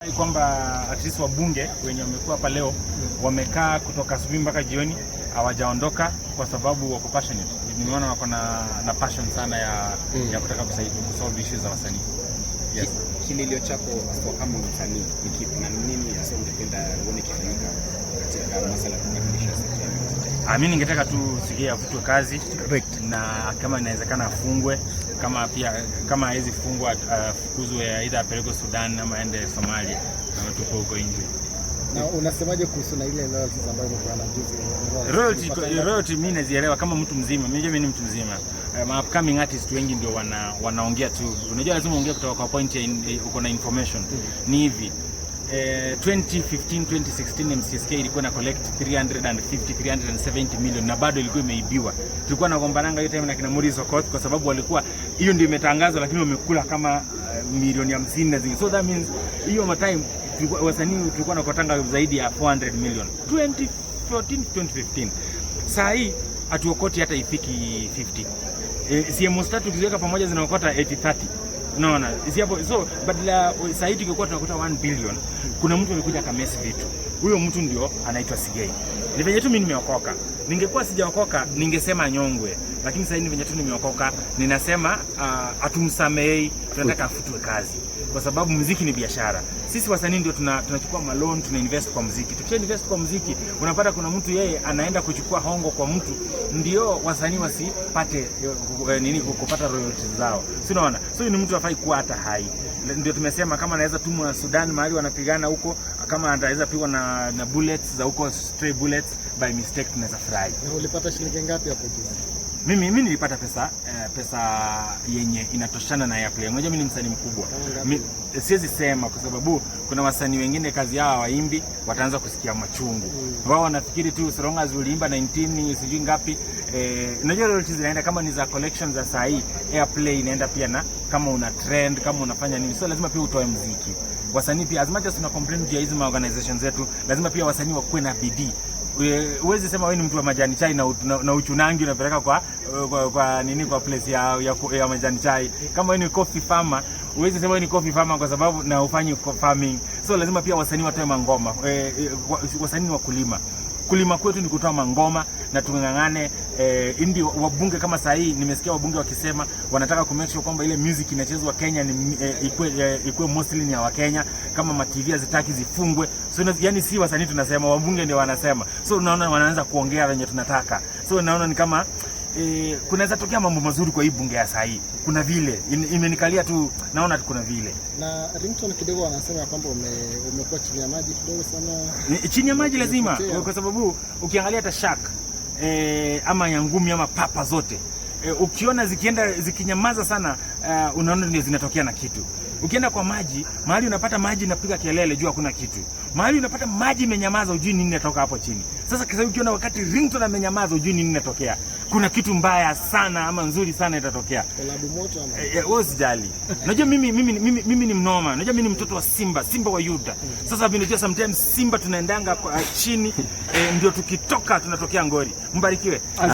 Kwamba at least wabunge wenye wamekuwa hapa leo wamekaa kutoka asubuhi mpaka jioni hawajaondoka kwa sababu wako passionate. Nimeona wako na passion sana ya kutaka kusaidia kusolve issues za wasanii. Yes. Kililio chako kwa kama msanii ni kipi na nini hasa ungependa uone kifanyika katika masuala ya kubadilisha sekta? Mimi ningetaka tu Sigei afutwe kazi correct, na kama inawezekana afungwe, kama pia kama haizi fungwa fukuzwe aidha apelekwe Sudan ama aende Somalia na tupo huko nje. Na unasemaje kuhusu na ile royalties ambayo mko anajuzi? Royalty mimi nazielewa kama mtu mzima. Mimi ni mtu mzima. Upcoming artists wengi ndio wanaongea tu. Unajua lazima uongee kutoka kwa point ya uko na information. Ni hivi. 2015 2016 MCSK ilikuwa na collect 370 million na bado ilikuwa imeibiwa. Tulikuwa nagombananga hiyo time na kina Maurice Okoth kwa sababu walikuwa hiyo ndio imetangazwa, lakini wamekula kama milioni 50 na zingine. So that means hiyo time wasanii tulikuwa nakotanga zaidi ya 400 million 2014 2015. Saa hii atuokoti hata ifiki 50. CMOs tatu tukiweka pamoja zinaokota 80-30. Naona si hapo. So badala saa hii tukikuwa tunakuta 1 billion, kuna mtu amekuja kamesi vitu. Huyo mtu ndio anaitwa Sigei. Ni venye tu mimi nimeokoka. Ningekuwa sijaokoka ningesema Anyongwe, lakini sasa hivi venye tu nimeokoka ninasema atumsamehei, tunataka afutwe kazi kwa sababu muziki ni biashara. Sisi wasanii ndio tunachukua loan, tuna invest kwa muziki. Tukisha invest kwa muziki, unapata kuna mtu yeye anaenda kuchukua hongo kwa mtu, ndio wasanii wasipate kupata royalties zao. Si unaona? So ni mtu afai kuwa hata hai. Ndio tumesema kama anaweza tumwa Sudan mahali wanapigana huko, kama anaweza pigwa na bullets za huko, stray bullets by mistake, tunaweza fry. Na ulipata shilingi ngapi hapo tu? Mimi nilipata pesa yenye inatoshana na ya play. Unajua mimi ni msanii mkubwa. Siwezi sema kwa sababu kuna wasanii wengine kazi yao waimbi wataanza kusikia machungu. Wao wanafikiri tu so long as uliimba 19 sijui ngapi. Unajua royalties zinaenda kama ni za collections za saa hii, airplay inaenda pia na kama una trend, kama unafanya nini. So lazima pia utoe muziki. Wasanii pia as much as tuna complain juu ya hizo organizations zetu, lazima pia wasanii wakuwe na bidii. Uwezi sema wewe ni mtu wa majani chai na uchunangi unapeleka kwa nini kwa place ya majani chai. Kama wewe ni coffee farmer, uwezi sema wewe ni coffee farmer kwa sababu na ufanyi farming. So lazima pia wasanii watoe mangoma. Wasanii wa kulima kwetu ni kutoa mangoma na tungangane. Ndio wabunge kama saa hii nimesikia wabunge wakisema wanataka ku make sure kwamba ile music inachezwa Kenya ni ikuwe mostly ni ya Wakenya, kama ma TV zitaki zifungwe. So yani si wasanii tunasema, wabunge ndio wanasema. So unaona wanaanza kuongea wenye tunataka. So naona ni kama kunaweza tokea mambo mazuri kwa hii bunge ya saa hii. Kuna vile imenikalia tu, naona kuna vile. Na Ringtone kidogo wanasema kwamba umekuwa chini ya maji kidogo sana. Chini ya maji lazima kwa sababu ukiangalia hata shark ama nyangumi ama papa zote ukiona zikinyamaza sana, unaona ndio zinatokea na kitu. Ukienda kwa maji, mahali unapata maji inapiga kelele, jua hakuna kitu. Mahali unapata maji imenyamaza, ujui nini inatoka hapo chini. Sasa kisa ukiona wakati Ringtone amenyamaza, ujui nini inatokea. Kuna kitu mbaya sana ama nzuri sana itatokea. Kolabu moto ama wewe usijali. Unajua mimi ni mnoma. Unajua mimi ni mtoto wa Simba wa Yuda. Sasa mimi najua sometimes Simba tunaendanga chini, ndio tukitoka tunatokea ngori. Mbarikiwe.